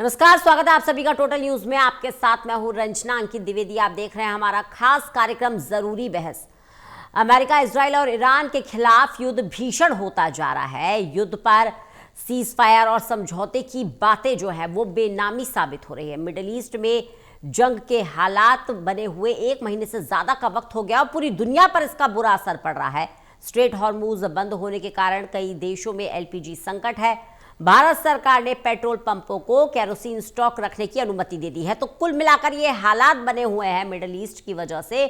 नमस्कार, स्वागत है आप सभी का टोटल न्यूज में। आपके साथ मैं हूं रंजना अंकित द्विवेदी। आप देख रहे हैं हमारा खास कार्यक्रम जरूरी बहस। अमेरिका, इजराइल और ईरान के खिलाफ युद्ध भीषण होता जा रहा है। युद्ध पर सीज फायर और समझौते की बातें जो है वो बेनामी साबित हो रही है। मिडिल ईस्ट में जंग के हालात बने हुए 1 महीने से ज्यादा का वक्त हो गया और पूरी दुनिया पर इसका बुरा असर पड़ रहा है। स्ट्रेट हॉर्मूज बंद होने के कारण कई देशों में एलपीजी संकट है। भारत सरकार ने पेट्रोल पंपों को केरोसिन स्टॉक रखने की अनुमति दे दी है। तो कुल मिलाकर ये हालात बने हुए हैं मिडिल ईस्ट की वजह से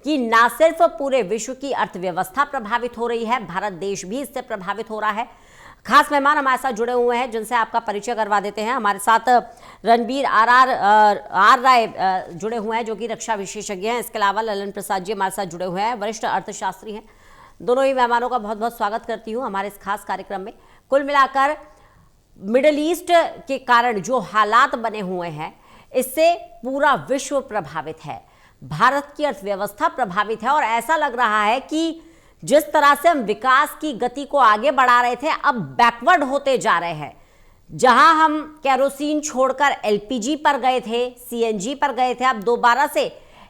कि ना सिर्फ पूरे विश्व की अर्थव्यवस्था प्रभावित हो रही है, भारत देश भी इससे प्रभावित हो रहा है। खास मेहमान हमारे साथ जुड़े हुए हैं जिनसे आपका परिचय करवा देते हैं। हमारे साथ रणबीर आर राय जुड़े हुए हैं जो कि रक्षा विशेषज्ञ हैं। इसके अलावा ललन प्रसाद जी हमारे साथ जुड़े हुए हैं, वरिष्ठ अर्थशास्त्री हैं। दोनों ही मेहमानों का बहुत बहुत स्वागत करती हूँ हमारे इस खास कार्यक्रम में। कुल मिलाकर मिडिल ईस्ट के कारण जो हालात बने हुए हैं इससे पूरा विश्व प्रभावित है, भारत की अर्थव्यवस्था प्रभावित है और ऐसा लग रहा है कि जिस तरह से हम विकास की गति को आगे बढ़ा रहे थे अब बैकवर्ड होते जा रहे हैं। जहां हम केरोसिन छोड़कर एलपीजी पर गए थे, सीएनजी पर गए थे, अब दोबारा से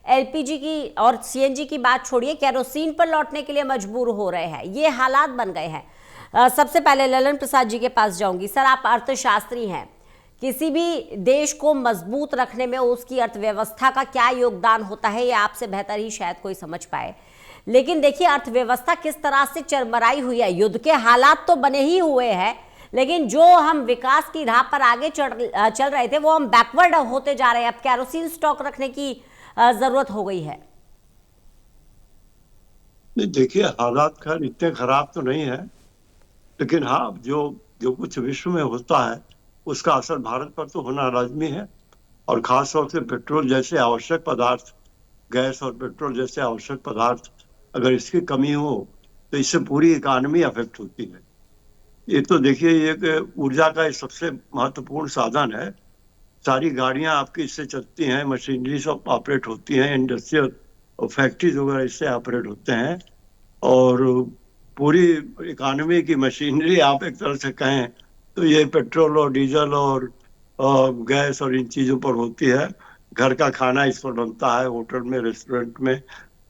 एलपीजी की और सीएनजी की बात छोड़िए, केरोसिन पर लौटने के लिए मजबूर हो रहे हैं। ये हालात बन गए हैं। सबसे पहले ललन प्रसाद जी के पास जाऊंगी। सर, आप अर्थशास्त्री हैं, किसी भी देश को मजबूत रखने में उसकी अर्थव्यवस्था का क्या योगदान होता है ये आपसे बेहतर ही शायद कोई समझ पाए। लेकिन देखिए अर्थव्यवस्था किस तरह से चरमराई हुई है। युद्ध के हालात तो बने ही हुए हैं, लेकिन जो हम विकास की राह पर आगे चल रहे थे वो हम बैकवर्ड होते जा रहे हैं। अब केरोसिन स्टॉक रखने की जरूरत हो गई है। देखिए, हालात खैर इतने खराब तो नहीं है, लेकिन हाँ, जो जो कुछ विश्व में होता है उसका असर भारत पर तो होना लाजमी है। और खास तौर से पेट्रोल जैसे आवश्यक पदार्थ, गैस और पेट्रोल जैसे आवश्यक पदार्थ, अगर इसकी कमी हो तो इससे पूरी इकानमी अफेक्ट होती है। ये तो देखिए, ये ऊर्जा का सबसे महत्वपूर्ण साधन है। सारी गाड़ियां आपकी इससे चलती हैं, मशीनरी सब ऑपरेट होती हैं, इंडस्ट्रियल और फैक्ट्रीज वगैरह इससे ऑपरेट होते हैं। और पूरी इकानमी की मशीनरी आप एक तरह से कहें तो ये पेट्रोल और डीजल और गैस और इन चीज़ों पर होती है। घर का खाना इस पर बनता है, होटल में, रेस्टोरेंट में,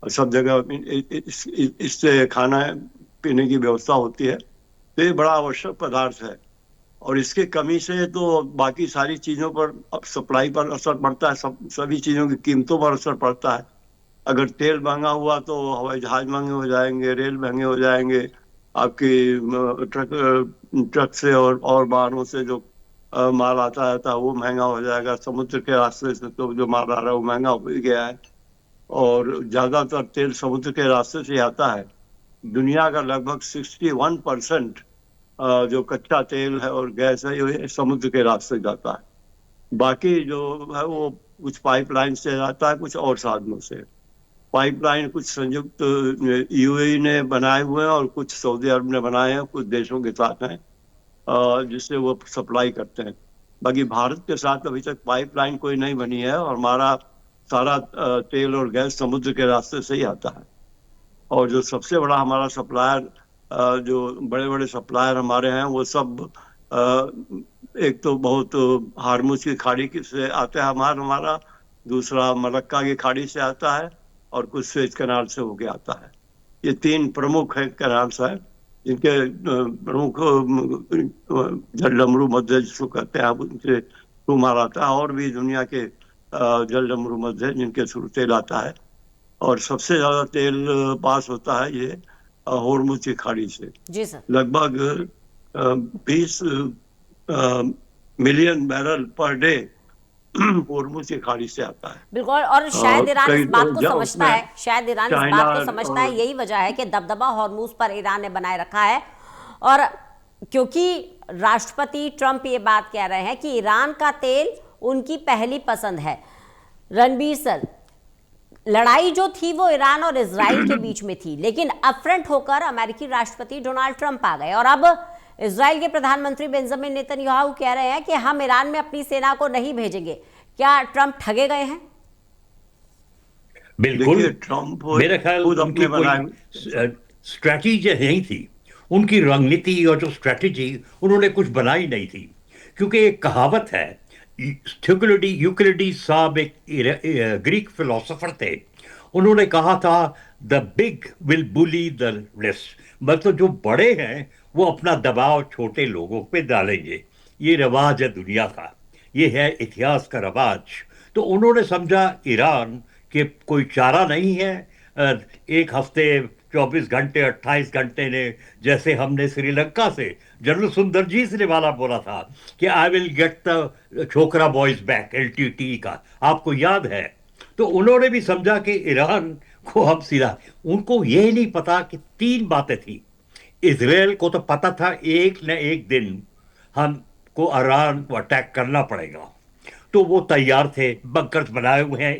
और सब जगह इससे खाना पीने की व्यवस्था होती है। तो ये बड़ा आवश्यक पदार्थ है और इसके कमी से तो बाकी सारी चीज़ों पर, सप्लाई पर असर पड़ता है, सभी चीज़ों की कीमतों पर असर पड़ता है। अगर तेल महंगा हुआ तो हवाई जहाज महंगे हो जाएंगे, रेल महंगे हो जाएंगे, आपकी ट्रक से और वाहनों से जो माल आता है वो महंगा हो जाएगा। समुद्र के रास्ते से तो जो माल आ रहा है वो महंगा हो गया है और ज़्यादातर तेल समुद्र के रास्ते से आता है। दुनिया का लगभग 61% जो कच्चा तेल है और गैस है ये समुद्र के रास्ते जाता है। बाकी जो है वो कुछ पाइपलाइन से जाता है, कुछ और साधनों से। पाइपलाइन कुछ संयुक्त यूएई ने बनाए हुए हैं और कुछ सऊदी अरब ने बनाए हैं, कुछ देशों के साथ हैं जिससे वो सप्लाई करते हैं। बाकी भारत के साथ अभी तक पाइपलाइन कोई नहीं बनी है और हमारा सारा तेल और गैस समुद्र के रास्ते से ही आता है। और जो सबसे बड़ा हमारा सप्लायर, जो बड़े बड़े सप्लायर हमारे हैं वो सब एक तो बहुत हार्मुज की खाड़ी से आता है हमारा, दूसरा मलक्का की खाड़ी से आता है और कुछ स्वेज कैनाल से होके आता है। ये 3 प्रमुख है कैनाल्स हैं जिनके प्रमुख जलडमरू मध्य जिसको कहते हैं, उनके थ्रू माल आता है। और भी दुनिया के जलडमरू मध्य जिनके थ्रू तेल आता है और सबसे ज्यादा तेल पास होता है ये होर्मुज की खाड़ी से। जी सर। लगभग 20 million barrel per day Hormuz की खाड़ी से आता है। बिल्कुल, और शायद ईरान इस बात को समझता है, शायद ईरान इस चाइना बात को समझता है। यही वजह है कि दबदबा हॉर्मुज पर ईरान ने बनाए रखा है। और क्योंकि राष्ट्रपति ट्रंप ये बात कह रहे हैं कि ईरान का तेल उनकी पहली पसंद है। रणबीर सर, लड़ाई जो थी वो ईरान और इजराइल के बीच में थी, लेकिन अपफ्रंट होकर अमेरिकी राष्ट्रपति डोनाल्ड ट्रंप आ गए और अब इजराइल के प्रधानमंत्री बेंजामिन नेतन्याहू कह रहे हैं कि हम ईरान में अपनी सेना को नहीं भेजेंगे। क्या ट्रंप ठगे गए हैं? बिल्कुल। ट्रंप मेरे ख्याल उनकी कोई स्ट्रैटेजी नहीं थी, उनकी रणनीति और जो स्ट्रैटेजी उन्होंने कुछ बनाई नहीं थी। क्योंकि एक कहावत है यूक्लिडीज साहब एक ग्रीक फिलोसोफर थे। उन्होंने कहा था the big will bully the less, मतलब जो बड़े हैं वो अपना दबाव छोटे लोगों पे डालेंगे। ये रिवाज है दुनिया का, ये है इतिहास का रिवाज। तो उन्होंने समझा ईरान के कोई चारा नहीं है। एक हफ्ते 24 घंटे 28 घंटे ने, जैसे हमने श्रीलंका से जनरल सुंदरजीत ने वाला बोला था कि आई विल गेट द छोकरा बॉयज बैक, एलटीटी का आपको याद है। तो उन्होंने भी समझा कि ईरान को हम सीधा, उनको यह नहीं पता कि तीन बातें थी। इजराइल को तो पता था एक न एक दिन हमको ईरान को अटैक करना पड़ेगा, तो वो तैयार थे, बंकर्स बनाए हुए हैं,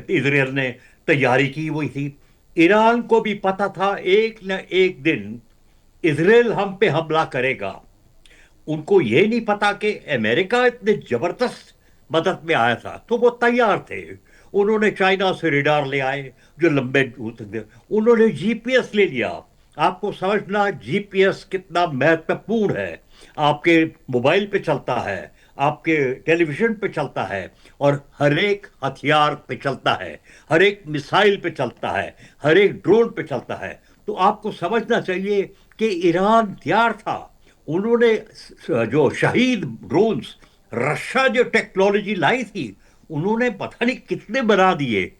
इजराइल ने तैयारी की हुई थी। ईरान को भी पता था एक न एक दिन इजराइल हम पे हमला करेगा। उनको ये नहीं पता कि अमेरिका इतने जबरदस्त मदद में आया था, तो वो तैयार थे। उन्होंने चाइना से रेडार ले आए जो लंबे उन्होंने जीपीएस ले लिया। आपको समझना जीपीएस कितना महत्वपूर्ण है। आपके मोबाइल पे चलता है, आपके टेलीविजन पे चलता है, और हर एक हथियार पे चलता है, हर एक मिसाइल पे चलता है, हर एक ड्रोन पे चलता है। तो आपको समझना चाहिए कि ईरान तैयार था। उन्होंने जो शहीद ड्रोन्स, रशिया जो टेक्नोलॉजी लाई थी, उन्होंने पता नहीं कितने बना दिए।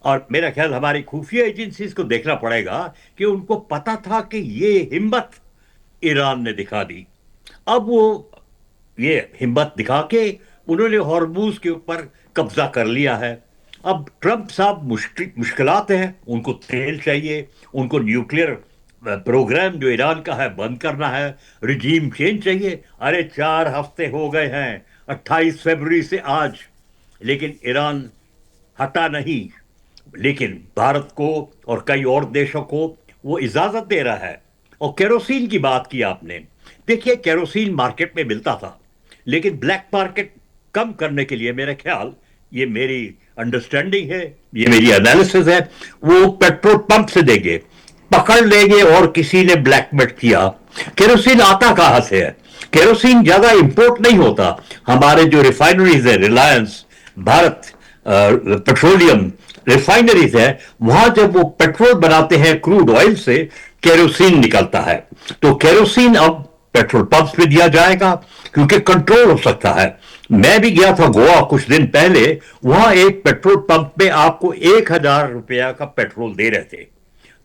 और मेरा ख्याल हमारी खुफिया एजेंसीज को देखना पड़ेगा कि उनको पता था कि ये हिम्मत ईरान ने दिखा दी। अब वो ये हिम्मत दिखा के उन्होंने हॉर्मूज के ऊपर कब्जा कर लिया है। अब ट्रंप साहब मुश्किलात हैं, उनको तेल चाहिए, उनको न्यूक्लियर प्रोग्राम जो ईरान का है बंद करना है, रिजीम चेंज चाहिए। अरे 4 हफ्ते हो गए हैं 28 फरवरी से आज, लेकिन ईरान हटा नहीं। लेकिन भारत को और कई और देशों को वो इजाजत दे रहा है। और केरोसिन की बात की आपने, देखिए केरोसिन मार्केट में मिलता था, लेकिन ब्लैक मार्केट कम करने के लिए मेरा ख्याल, ये मेरी अंडरस्टैंडिंग है, ये मेरी एनालिसिस है, वो पेट्रोल पंप से देंगे, पकड़ लेंगे और किसी ने ब्लैक मेट किया। केरोसिन आता कहां से है? केरोसिन ज्यादा इंपोर्ट नहीं होता। हमारे जो रिफाइनरीज है, रिलायंस, भारत पेट्रोलियम रिफाइनरीज है, वहां जब वो पेट्रोल बनाते हैं क्रूड ऑयल से, केरोसिन निकलता है। तो केरोसिन अब पेट्रोल पंप पे दिया जाएगा क्योंकि कंट्रोल हो सकता है। मैं भी गया था गोवा कुछ दिन पहले, वहां एक पेट्रोल पंप में आपको 1,000 रुपया का पेट्रोल दे रहे थे।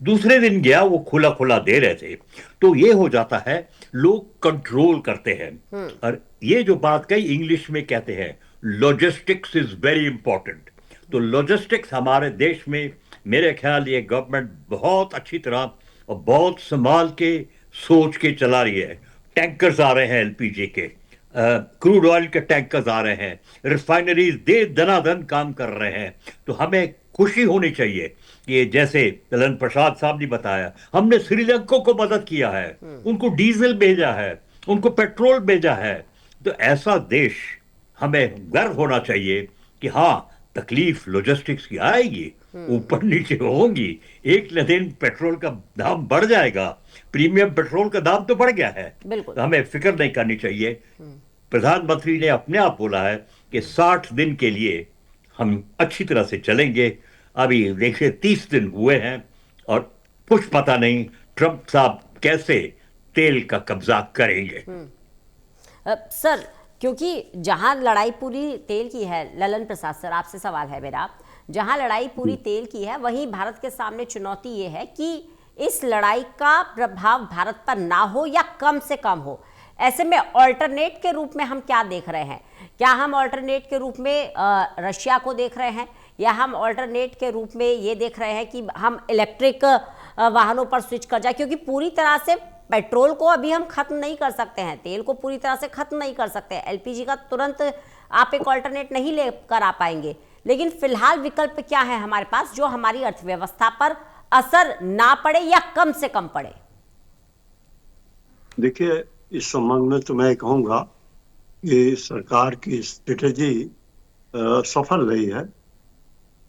दूसरे दिन गया, वो खुला खुला दे रहे थे। तो ये हो जाता है, लोग कंट्रोल करते हैं। और ये जो बात कई इंग्लिश में कहते हैं, लॉजिस्टिक्स इज वेरी इंपॉर्टेंट। तो लॉजिस्टिक्स हमारे देश में मेरे ख्याल ये गवर्नमेंट बहुत अच्छी तरह और बहुत संभाल के सोच के चला रही है। टैंकर्स आ रहे हैं एलपीजी के, क्रूड ऑयल के टैंकर्स आ रहे हैं, रिफाइनरीज दे दनादन काम कर रहे हैं। तो हमें खुशी होनी चाहिए कि जैसे ललन प्रसाद साहब ने बताया, हमने श्रीलंका को मदद किया है, उनको डीजल भेजा है, उनको पेट्रोल भेजा है। तो ऐसा देश हमें गर्व होना चाहिए कि हाँ, तकलीफ लॉजिस्टिक्स की आएगी, ऊपर नीचे होंगी, एक न दिन पेट्रोल का दाम बढ़ जाएगा। प्रीमियम पेट्रोल का दाम तो बढ़ गया है, तो हमें फिक्र नहीं करनी चाहिए। प्रधानमंत्री ने अपने आप बोला है कि 60 दिन के लिए हम अच्छी तरह से चलेंगे। अभी देखिए 30 दिन हुए हैं और कुछ पता नहीं ट्रंप साहब कैसे तेल का कब्जा करेंगे। सर, क्योंकि जहां लड़ाई पूरी तेल की है, ललन प्रसाद सर आपसे सवाल है मेरा, जहां लड़ाई पूरी तेल की है, वहीं भारत के सामने चुनौती ये है कि इस लड़ाई का प्रभाव भारत पर ना हो या कम से कम हो। ऐसे में ऑल्टरनेट के रूप में हम क्या देख रहे हैं? क्या हम ऑल्टरनेट के रूप में रशिया को देख रहे हैं, या हम ऑल्टरनेट के रूप में ये देख रहे हैं कि हम इलेक्ट्रिक वाहनों पर स्विच कर जाए? क्योंकि पूरी तरह से पेट्रोल को अभी हम खत्म नहीं कर सकते हैं, तेल को पूरी तरह से खत्म नहीं कर सकते हैं, एलपीजी का तुरंत आप एक ऑल्टरनेट नहीं लेकर आ पाएंगे। लेकिन फिलहाल विकल्प क्या है हमारे पास जो हमारी अर्थव्यवस्था पर असर ना पड़े या कम से कम पड़े? देखिए, इस संबंध में तो मैं कहूँगा कि सरकार की स्ट्रेटेजी सफल रही है।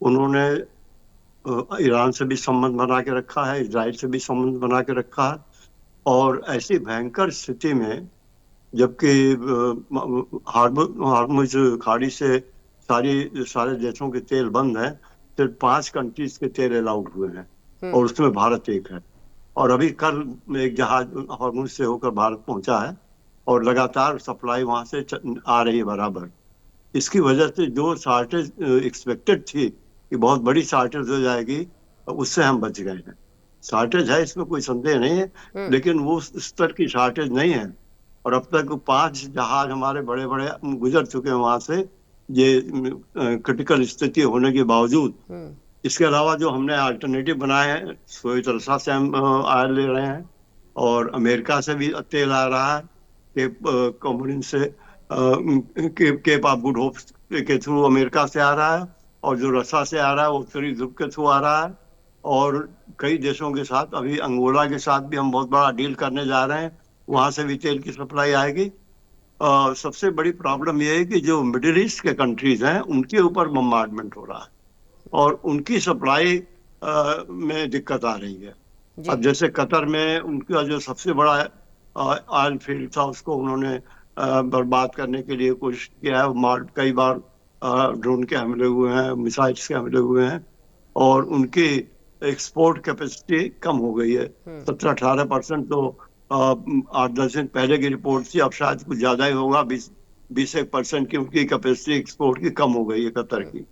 उन्होंने ईरान से भी संबंध बना के रखा है, इजराइल से भी संबंध बना के रखा है, और ऐसी भयंकर स्थिति में जबकि हार्मुज खाड़ी से सारे देशों के तेल बंद हैं। सिर्फ 5 कंट्रीज के तेल अलाउड हुए हैं और उसमें भारत एक है। और अभी कल एक जहाज हार्मुज से होकर भारत पहुंचा है और लगातार सप्लाई वहां से आ रही है बराबर। इसकी वजह से जो शॉर्टेज एक्सपेक्टेड थी कि बहुत बड़ी शॉर्टेज हो जाएगी, उससे हम बच गए हैं। शॉर्टेज है, इसमें कोई संदेह नहीं है, लेकिन वो उस स्तर की शॉर्टेज नहीं है। और अब तक 5 जहाज हमारे बड़े बड़े गुजर चुके हैं वहां से, ये क्रिटिकल स्थिति होने के बावजूद। इसके अलावा जो हमने अल्टरनेटिव बनाए हैं, सोई तरसा से हम आयल ले रहे हैं और अमेरिका से भी तेल आ रहा है, केप कॉमोरिन से, केप ऑफ गुड होप के थ्रू अमेरिका से आ रहा है, और जो रसा से आ रहा है वो उत्तरी ध्रुव के थ्रू आ रहा है। और कई देशों के साथ, अभी अंगोला के साथ भी हम बहुत बड़ा डील करने जा रहे हैं, वहां से भी तेल की सप्लाई आएगी। सबसे बड़ी प्रॉब्लम यह है कि जो मिडिल ईस्ट के कंट्रीज हैं उनके ऊपर बम्बार्डमेंट हो रहा है और उनकी सप्लाई में दिक्कत आ रही है। अब जैसे कतर में उनका जो सबसे बड़ा ऑयल फील्ड था, उसको उन्होंने बर्बाद करने के लिए कोशिश किया है। कई बार ड्रोन के हमले हुए हैं, मिसाइल्स के हमले हुए हैं और उनकी एक्सपोर्ट कैपेसिटी कम हो गई है। 17-18% तो 8-10 दिन पहले की रिपोर्ट थी, अब शायद कुछ ज्यादा ही होगा। 20% की उनकी कैपेसिटी एक्सपोर्ट की कम हो गई है कतर की।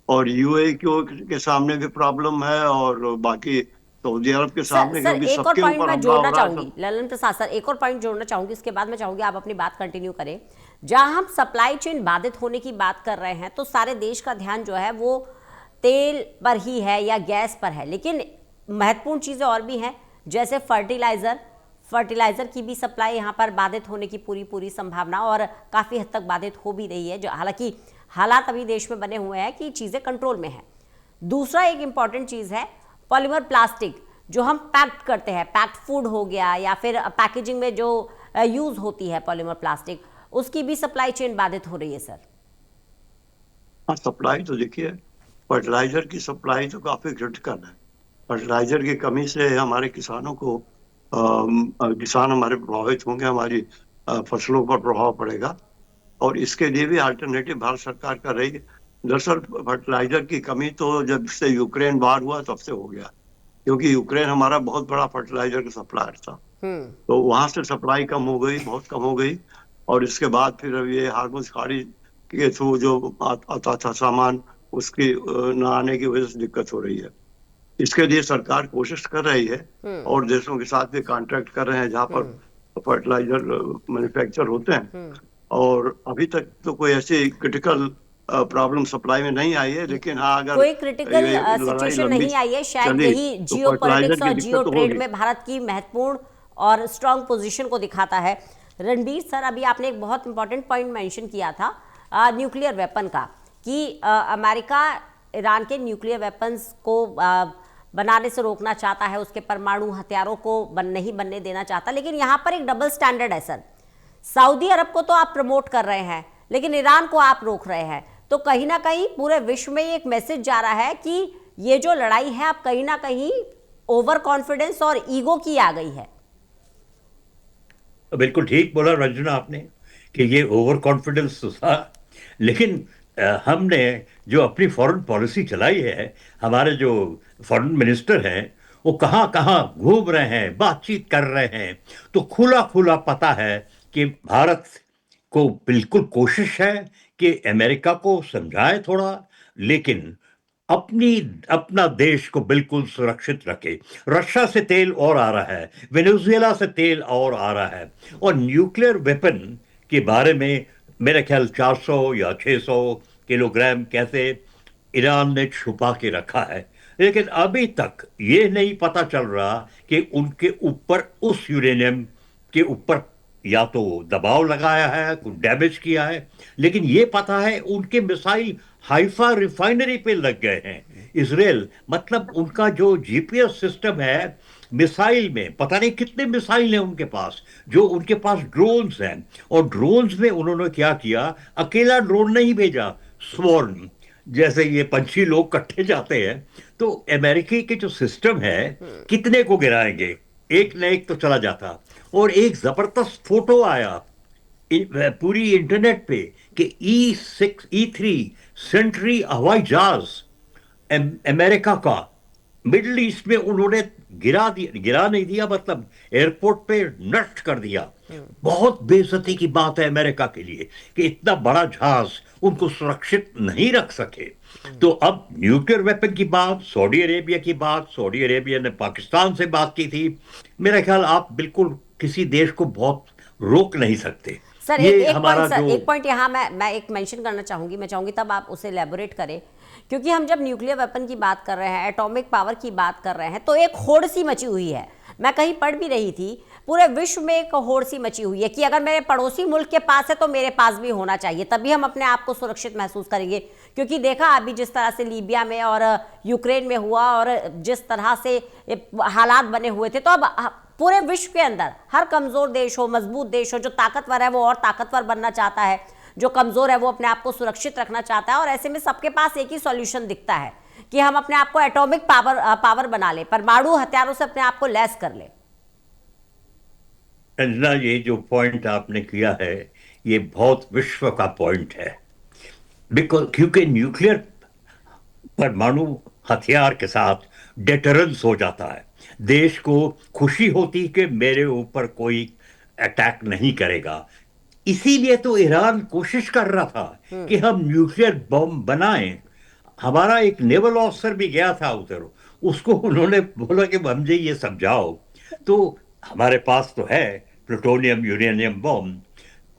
और यूएई के सामने भी प्रॉब्लम है और बाकी सऊदी अरब के सामने, सर क्योंकि एक और सबके पॉइंट ऊपर मैं हमला हो जोड़ना रहा है। चाहूंगी ललन प्रसाद सर, एक और पॉइंट जोड़ना चाहूंगी, उसके बाद मैं चाहूंगी आप अपनी बात कंटिन्यू करें। जहां हम सप्लाई चेन बाधित होने की बात कर रहे हैं तो सारे देश का ध्यान जो है वो तेल पर ही है या गैस पर है, लेकिन महत्वपूर्ण चीजें और भी हैं, जैसे फर्टिलाइजर की भी सप्लाई यहाँ पर बाधित होने की पूरी संभावना और काफी हद तक बाधित हो भी रही है, जो हालांकि हालात अभी देश में बने हुए हैं कि चीजें कंट्रोल में है। दूसरा एक इंपॉर्टेंट चीज है पॉलीमर प्लास्टिक, जो हम पैक्ड करते हैं, पैक्ड फूड हो गया या फिर पैकेजिंग में जो यूज होती है पॉलीमर प्लास्टिक, उसकी भी सप्लाई चेन बाधित हो रही है सर। हाँ, सप्लाई तो देखिए, फर्टिलाइजर की सप्लाई तो काफी क्रिटिकल है। फर्टिलाइजर की कमी से हमारे किसानों को किसान हमारे प्रभावित होंगे, हमारी फसलों पर प्रभाव पड़ेगा और इसके लिए भी अल्टरनेटिव भारत सरकार कर रही है। दरअसल फर्टिलाइजर की कमी तो जब से यूक्रेन वार हुआ तब से हो गया, क्योंकि यूक्रेन हमारा बहुत बड़ा फर्टिलाइजर का सप्लायर था। तो वहां से सप्लाई कम हो गई, बहुत कम हो गई। और इसके बाद फिर अब ये हार्मुज खाड़ी के थ्रू जो आता था सामान, उसकी न आने की वजह से दिक्कत हो रही है। इसके लिए सरकार कोशिश कर रही है और देशों के साथ भी कॉन्ट्रैक्ट कर रहे हैं जहां पर फर्टिलाइजर मैन्युफैक्चर होते हैं। और अभी तक तो कोई ऐसी क्रिटिकल प्रॉब्लम सप्लाई में नहीं आई है, लेकिन हाँ, अगर कोई क्रिटिकल ये लड़ाई सिचुएशन लंबी नहीं आई है, शायद चली यही तो जियो फर्टिलाइजर पॉलिटिक्स की और जियो दिक्कत तो ट्रेड होगी। में भारत की महत्वपूर्ण और स्ट्रांग पोजीशन को दिखाता है। रणबीर सर, अभी आपने एक बहुत इंपॉर्टेंट पॉइंट मेंशन किया था न्यूक्लियर वेपन का, कि अमेरिका ईरान के न्यूक्लियर वेपन्स को बनाने से रोकना चाहता है, उसके परमाणु हथियारों को नहीं बनने देना चाहता, लेकिन यहाँ पर एक डबल स्टैंडर्ड है सर। सऊदी अरब को तो आप प्रमोट कर रहे हैं, लेकिन ईरान को आप रोक रहे हैं। तो कहीं ना कहीं पूरे विश्व में एक मैसेज जा रहा है कि ये जो लड़ाई है अब कहीं ना कहीं ओवर कॉन्फिडेंस और ईगो की आ गई है। बिल्कुल ठीक बोला रंजना आपने कि ये ओवर कॉन्फिडेंस था, लेकिन हमने जो अपनी फॉरेन पॉलिसी चलाई है, हमारे जो फॉरेन मिनिस्टर हैं वो कहाँ कहाँ घूम रहे हैं, बातचीत कर रहे हैं, तो खुला खुला पता है कि भारत को बिल्कुल कोशिश है कि अमेरिका को समझाए थोड़ा, लेकिन अपना देश को बिल्कुल सुरक्षित रखे। रशिया से तेल और आ रहा है, वेनेजुएला से तेल और आ रहा है, और न्यूक्लियर वेपन के बारे में मेरे ख्याल 400 या 600 किलोग्राम कैसे ईरान ने छुपा के रखा है, लेकिन अभी तक ये नहीं पता चल रहा कि उनके ऊपर उस यूरेनियम के ऊपर या तो दबाव लगाया है, कुछ डैमेज किया है, लेकिन ये पता है उनके मिसाइल हाइफा रिफाइनरी पे लग गए हैं। इजराइल, मतलब उनका जो जीपीएस सिस्टम है मिसाइल में, पता नहीं कितने मिसाइल हैं उनके पास, जो उनके पास ड्रोन्स हैं, और ड्रोन्स में उन्होंने क्या किया, अकेला ड्रोन नहीं भेजा, स्वॉर्म जैसे ये पंछी लोग इकट्ठे जाते हैं। तो अमेरिकी के जो सिस्टम है कितने को गिराएंगे, एक न एक तो चला जाता। और एक जबरदस्त फोटो आया पूरी इंटरनेट पे कि E3 सेंट्री हवाई जहाज अमेरिका का मिडिल ईस्ट में उन्होंने गिरा नहीं दिया, मतलब एयरपोर्ट पे नष्ट कर दिया। बहुत बेइज्जती की बात है अमेरिका के लिए कि इतना बड़ा जहाज उनको सुरक्षित नहीं रख सके। तो अब न्यूक्लियर वेपन की बात, सऊदी अरेबिया की बात, सऊदी अरेबिया ने पाकिस्तान से बात की थी। मेरा ख्याल आप बिल्कुल किसी देश को बहुत रोक नहीं सकते। सर ये एक पॉइंट, हमारा जो एक पॉइंट यहाँ मैं एक मेंशन करना चाहूंगी, मैं चाहूंगी तब आप उसे एलेबोरेट करें, क्योंकि हम जब न्यूक्लियर वेपन की बात कर रहे हैं, एटॉमिक पावर की बात कर रहे हैं, तो एक होड़ सी मची हुई है। मैं कहीं पढ़ भी रही थी, पूरे विश्व में एक होड़ सी मची हुई है कि अगर मेरे पड़ोसी मुल्क के पास है तो मेरे पास भी होना चाहिए, तभी हम अपने आप को सुरक्षित महसूस करेंगे। क्योंकि देखा अभी जिस तरह से लीबिया में और यूक्रेन में हुआ और जिस तरह से हालात बने हुए थे, तो अब पूरे विश्व के अंदर हर कमजोर देश हो, मजबूत देश हो, जो ताकतवर है वो और ताकतवर बनना चाहता है, जो कमजोर है वो अपने आप को सुरक्षित रखना चाहता है। और ऐसे में सबके पास एक ही सॉल्यूशन दिखता है कि हम अपने आप को एटॉमिक पावर बना ले, परमाणु हथियारों से अपने आप को लैस कर ले। अंजना, ये जो पॉइंट आपने किया है ये बहुत विश्व का पॉइंट है। बिकॉज क्योंकि न्यूक्लियर परमाणु हथियार के साथ डेटरेंस हो जाता है, देश को खुशी होती कि मेरे ऊपर कोई अटैक नहीं करेगा। इसीलिए तो ईरान कोशिश कर रहा था कि हम न्यूक्लियर बम बनाएं। हमारा एक नेवल ऑफिसर भी गया था उधर, उसको उन्होंने बोला कि हम जी ये समझाओ। तो हमारे पास तो है प्लूटोनियम यूरेनियम बम,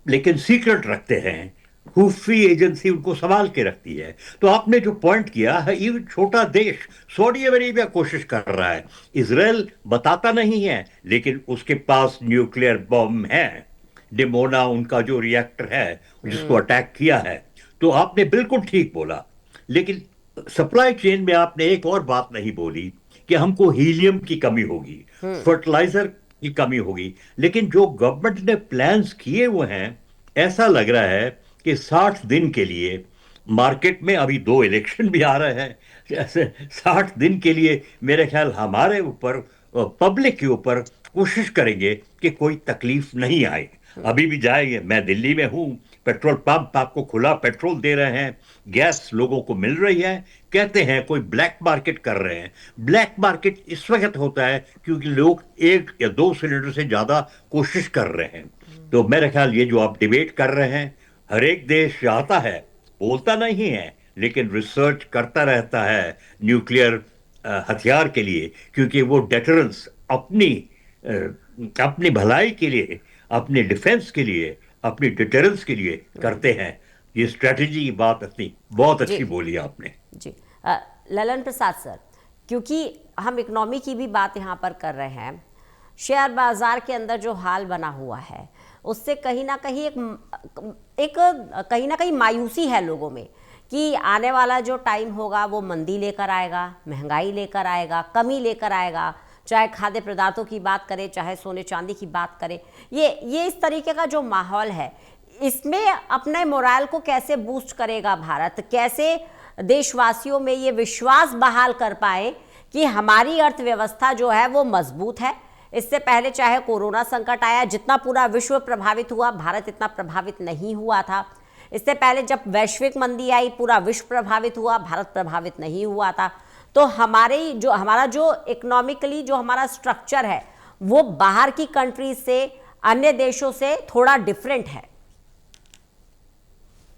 लेकिन सीक्रेट रखते हैं, खुफी एजेंसी उनको संभाल के रखती है। तो आपने जो पॉइंट किया है, ये छोटा देश सऊदी अरेबिया कोशिश कर रहा है, इजराइल बताता नहीं है, लेकिन उसके पास न्यूक्लियर बम है। डिमोना उनका जो रिएक्टर है जिसको अटैक किया है। तो आपने बिल्कुल ठीक बोला, लेकिन सप्लाई चेन में आपने एक और बात नहीं बोली कि हमको हीलियम की कमी होगी, फर्टिलाइजर की कमी होगी। लेकिन जो गवर्नमेंट ने प्लान्स किए हुए हैं, ऐसा लग रहा है कि 60 दिन के लिए मार्केट में, अभी 2 इलेक्शन भी आ रहे हैं, जैसे 60 दिन के लिए मेरे ख्याल हमारे ऊपर, पब्लिक के ऊपर कोशिश करेंगे कि कोई तकलीफ नहीं आए। अभी भी जाएंगे, मैं दिल्ली में हूं, पेट्रोल पंप आपको खुला पेट्रोल दे रहे हैं, गैस लोगों को मिल रही है। कहते हैं कोई ब्लैक मार्केट कर रहे हैं। ब्लैक मार्केट इस वक्त होता है क्योंकि लोग 1 या 2 सिलेंडर से ज्यादा कोशिश कर रहे हैं। तो मेरे ख्याल ये जो आप डिबेट कर रहे हैं, हर एक देश चाहता है, बोलता नहीं है, लेकिन रिसर्च करता रहता है न्यूक्लियर हथियार के लिए, क्योंकि वो डेटरेंस अपनी भलाई के लिए, अपने डिफेंस के लिए, अपनी डिटरेंस के लिए करते हैं। ये स्ट्रेटजी की बात अपनी बहुत अच्छी बोली आपने जी। ललन प्रसाद सर, क्योंकि हम इकोनॉमी की भी बात यहाँ पर कर रहे हैं, शेयर बाजार के अंदर जो हाल बना हुआ है उससे कहीं ना कहीं कहीं ना कहीं मायूसी है लोगों में कि आने वाला जो टाइम होगा वो मंदी लेकर आएगा, महंगाई लेकर आएगा, कमी लेकर आएगा। चाहे खाद्य पदार्थों की बात करें, चाहे सोने चांदी की बात करें, ये इस तरीके का जो माहौल है, इसमें अपने मोराल को कैसे बूस्ट करेगा भारत? कैसे देशवासियों में ये विश्वास बहाल कर पाए कि हमारी अर्थव्यवस्था जो है वो मजबूत है? इससे पहले चाहे कोरोना संकट आया, जितना पूरा विश्व प्रभावित हुआ, भारत इतना प्रभावित नहीं हुआ था। इससे पहले जब वैश्विक मंदी आई, पूरा विश्व प्रभावित हुआ, भारत प्रभावित नहीं हुआ था। तो हमारा जो इकोनॉमिकली जो हमारा स्ट्रक्चर है वो बाहर की कंट्रीज से, अन्य देशों से थोड़ा डिफरेंट है।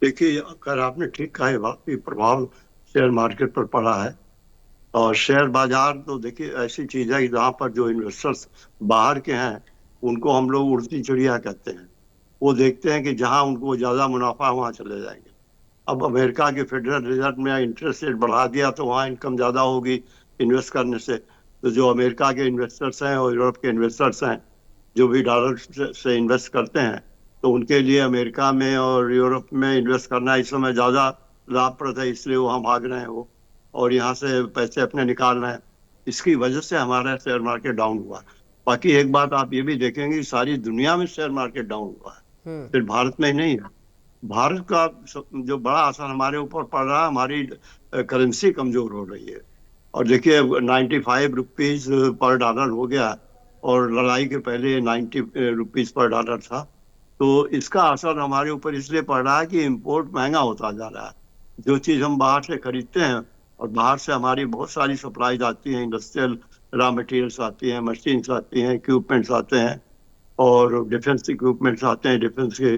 देखिए, अगर आपने ठीक कहा, ये बात प्रभाव शेयर मार्केट पर पड़ा है। और शेयर बाजार तो देखिए ऐसी चीज है कि जहाँ पर जो इन्वेस्टर्स बाहर के हैं उनको हम लोग उड़ती चिड़िया कहते हैं। वो देखते हैं कि जहाँ उनको ज्यादा मुनाफा वहाँ चले जाएंगे। अब अमेरिका के फेडरल रिजर्व ने इंटरेस्ट रेट बढ़ा दिया तो वहाँ इनकम ज्यादा होगी इन्वेस्ट करने से। तो जो अमेरिका के इन्वेस्टर्स हैं और यूरोप के इन्वेस्टर्स हैं जो भी डॉलर से इन्वेस्ट करते हैं, तो उनके लिए अमेरिका में और यूरोप में इन्वेस्ट करना इस समय ज्यादा लाभप्रद है, इसलिए वहाँ भाग रहे हैं वो और यहाँ से पैसे अपने निकाल रहे हैं। इसकी वजह से हमारा शेयर मार्केट डाउन हुआ। बाकी एक बात आप ये भी देखेंगे, सारी दुनिया में शेयर मार्केट डाउन हुआ है, सिर्फ भारत में ही नहीं है। भारत का जो बड़ा असर हमारे ऊपर पड़ रहा है, हमारी करेंसी कमजोर हो रही है। और देखिए 95 रुपीज पर डॉलर हो गया और लड़ाई के पहले 90 रुपीज पर डॉलर था। तो इसका असर हमारे ऊपर इसलिए पड़ रहा है कि इम्पोर्ट महंगा होता जा रहा है। जो चीज़ हम बाहर से खरीदते हैं, और बाहर से हमारी बहुत सारी सप्लाईज आती हैं, इंडस्ट्रियल रॉ मटेरियल्स आती हैं, मशीन्स आती हैं, इक्विपमेंट्स आते हैं, और डिफेंस इक्विपमेंट्स आते हैं, डिफेंस के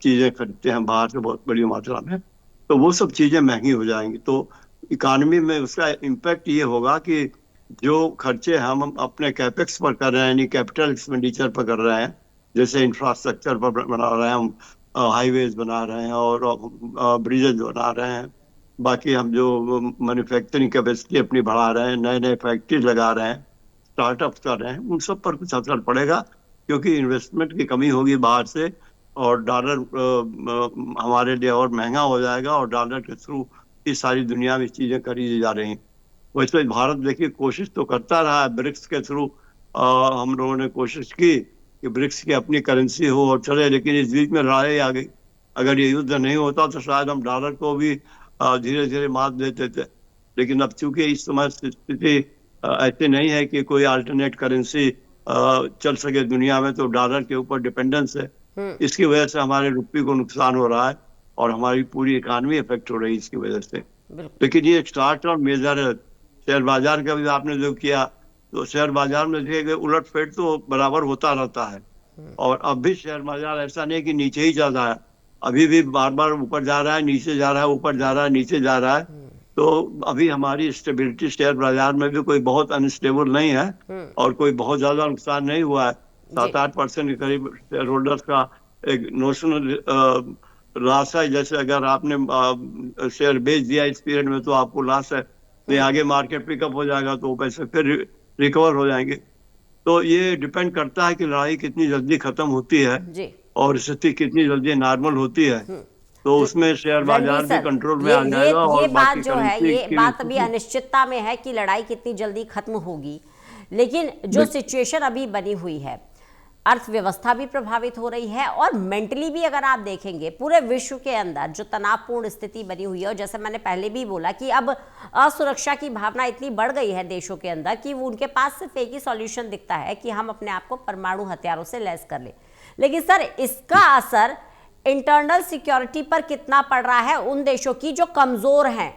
चीज़ें खरीदते हैं बाहर से बहुत बड़ी मात्रा में। तो वो सब चीज़ें महंगी हो जाएंगी, तो इकानमी में उसका इम्पैक्ट ये होगा कि जो खर्चे हम अपने कैपेक्स पर कर रहे हैं, यानी कैपिटल एक्सपेंडिचर पर कर रहे हैं, जैसे इंफ्रास्ट्रक्चर पर बना रहे हैं हम, हाईवेज बना रहे हैं और ब्रिजेज बना रहे हैं, बाकी हम जो मैन्युफैक्चरिंग कैपेसिटी अपनी बढ़ा रहे हैं, नए नए फैक्ट्रीज लगा रहे हैं, स्टार्टअप कर रहे हैं, उन सब पर कुछ असर पड़ेगा, क्योंकि इन्वेस्टमेंट की कमी होगी बाहर से, और डॉलर हमारे लिए और महंगा हो जाएगा, और डॉलर के थ्रू इस सारी दुनिया में चीज़ें खरीदी जा रही हैं। वैसे भारत देखिए कोशिश तो करता रहा है, ब्रिक्स के थ्रू हम लोगों ने कोशिश की कि ब्रिक्स की अपनी करेंसी हो और चले, लेकिन इस बीच में लड़ाई आ गई। अगर ये युद्ध नहीं होता तो शायद हम डॉलर को भी धीरे धीरे मात देते थे, लेकिन अब चूंकि इस समय स्थिति ऐसी नहीं है कि कोई अल्टरनेट करेंसी चल सके दुनिया में, तो डॉलर के ऊपर डिपेंडेंस है। इसकी वजह से हमारे रुपये को नुकसान हो रहा है, और हमारी पूरी इकानमी इफेक्ट हो रही है इसकी वजह से। लेकिन ये शॉर्ट टर्म मेजर है। शेयर बाजार का भी आपने जो किया, तो शेयर बाजार में देखिए उलट फेट तो बराबर होता रहता है, और अब भी शेयर बाजार ऐसा नहीं कि नीचे ही चल रहा है, अभी भी बार बार ऊपर जा रहा है, नीचे जा रहा है, ऊपर जा रहा है, नीचे जा रहा है। तो अभी हमारी स्टेबिलिटी शेयर बाजार में भी कोई बहुत अनस्टेबल नहीं है, और कोई बहुत ज्यादा नुकसान नहीं हुआ है। 7-8% के करीब शेयर होल्डर्स का एक नोशनल लॉस है। जैसे अगर आपने शेयर बेच दिया इस पीरियड में तो आपको लॉस है, तो आगे मार्केट पिकअप हो जाएगा तो पैसे फिर रिकवर हो जाएंगे। तो ये डिपेंड करता है कि लड़ाई कितनी जल्दी खत्म होती है और स्थिति कितनी जल्दी नॉर्मल होती है, तो उसमें शेयर बाजार भी कंट्रोल में आ जाएगा। और ये बात जो है, ये बात अभी अनिश्चितता में है कि लड़ाई कितनी जल्दी खत्म होगी, लेकिन जो सिचुएशन अभी बनी हुई है, अर्थव्यवस्था भी प्रभावित हो रही है, और मेंटली भी अगर आप देखेंगे पूरे विश्व के अंदर जो तनावपूर्ण स्थिति बनी हुई है, और जैसे मैंने पहले भी बोला कि अब असुरक्षा की भावना इतनी बढ़ गई है देशों के अंदर कि वो उनके पास सिर्फ एक ही सॉल्यूशन दिखता है कि हम अपने आप को परमाणु हथियारों से लैस कर ले। लेकिन सर, इसका असर इंटरनल सिक्योरिटी पर कितना पड़ रहा है उन देशों की जो कमजोर हैं?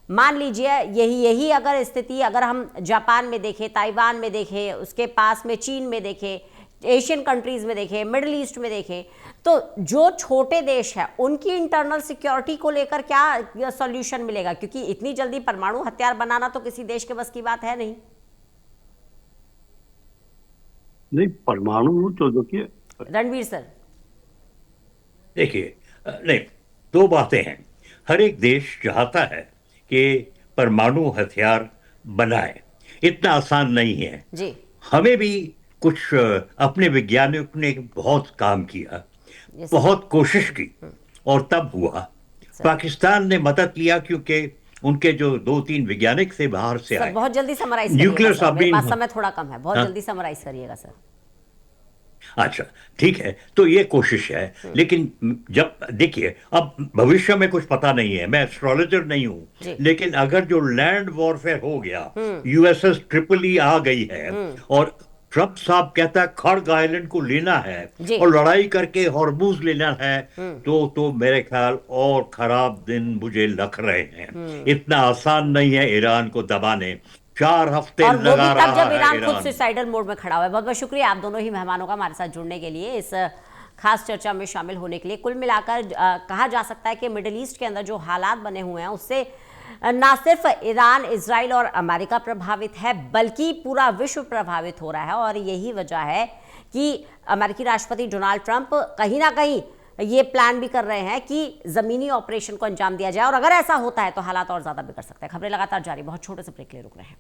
मान लीजिए यही अगर स्थिति अगर हम जापान में देखें, ताइवान में देखें, उसके पास में चीन में देखें, एशियन कंट्रीज में देखें, मिडिल ईस्ट में देखें, तो जो छोटे देश हैं उनकी इंटरनल सिक्योरिटी को लेकर क्या सॉल्यूशन मिलेगा? क्योंकि इतनी जल्दी परमाणु हथियार बनाना तो किसी देश के बस की बात है नहीं। परमाणु तो देखिए रणवीर सर, देखिए, नहीं, दो बातें हैं। हर एक देश चाहता है कि परमाणु हथियार बनाए, इतना आसान नहीं है जी। हमें भी कुछ अपने वैज्ञानिकों ने बहुत काम किया, बहुत कोशिश की, और तब हुआ। पाकिस्तान ने मदद लिया क्योंकि उनके जो 2-3 वैज्ञानिक थे बाहर से आए। बहुत जल्दी समराइज न्यूक्लियर करिएगा, समय थोड़ा कम है, बहुत जल्दी समराइज करिएगा सर। अच्छा, ठीक है, तो ये कोशिश है, लेकिन जब देखिए, अब भविष्य में कुछ पता नहीं है, मैं एस्ट्रोलॉजर नहीं हूं, लेकिन अगर जो लैंड वॉरफेयर हो गया, यूएसएस ट्रिपली आ गई है, और ट्रंप साहब कहता है खड़ग आइलैंड को लेना है और लड़ाई करके हॉर्मुज लेना है, तो मेरे ख्याल और खराब दिन मुझे लग रहे हैं। इतना आसान नहीं है ईरान को दबाने, 4 हफ्ते और लगा रहा है जब ईरान खुद सुसाइडल मोड में खड़ा हुआ है। बहुत बहुत शुक्रिया आप दोनों ही मेहमानों का हमारे साथ जुड़ने के लिए, इस खास चर्चा में शामिल होने के लिए। कुल मिलाकर कहा जा सकता है कि मिडिल ईस्ट के अंदर जो हालात बने हुए हैं उससे ना सिर्फ ईरान, इजराइल और अमेरिका प्रभावित है, बल्कि पूरा विश्व प्रभावित हो रहा है। और यही वजह है कि अमेरिकी राष्ट्रपति डोनाल्ड ट्रंप कहीं ना कहीं ये प्लान भी कर रहे हैं कि जमीनी ऑपरेशन को अंजाम दिया जाए, और अगर ऐसा होता है तो हालात और ज्यादा बिगड़ सकते हैं। खबरें लगातार जारी, बहुत छोटे से ब्रेक ले रुक रहे हैं।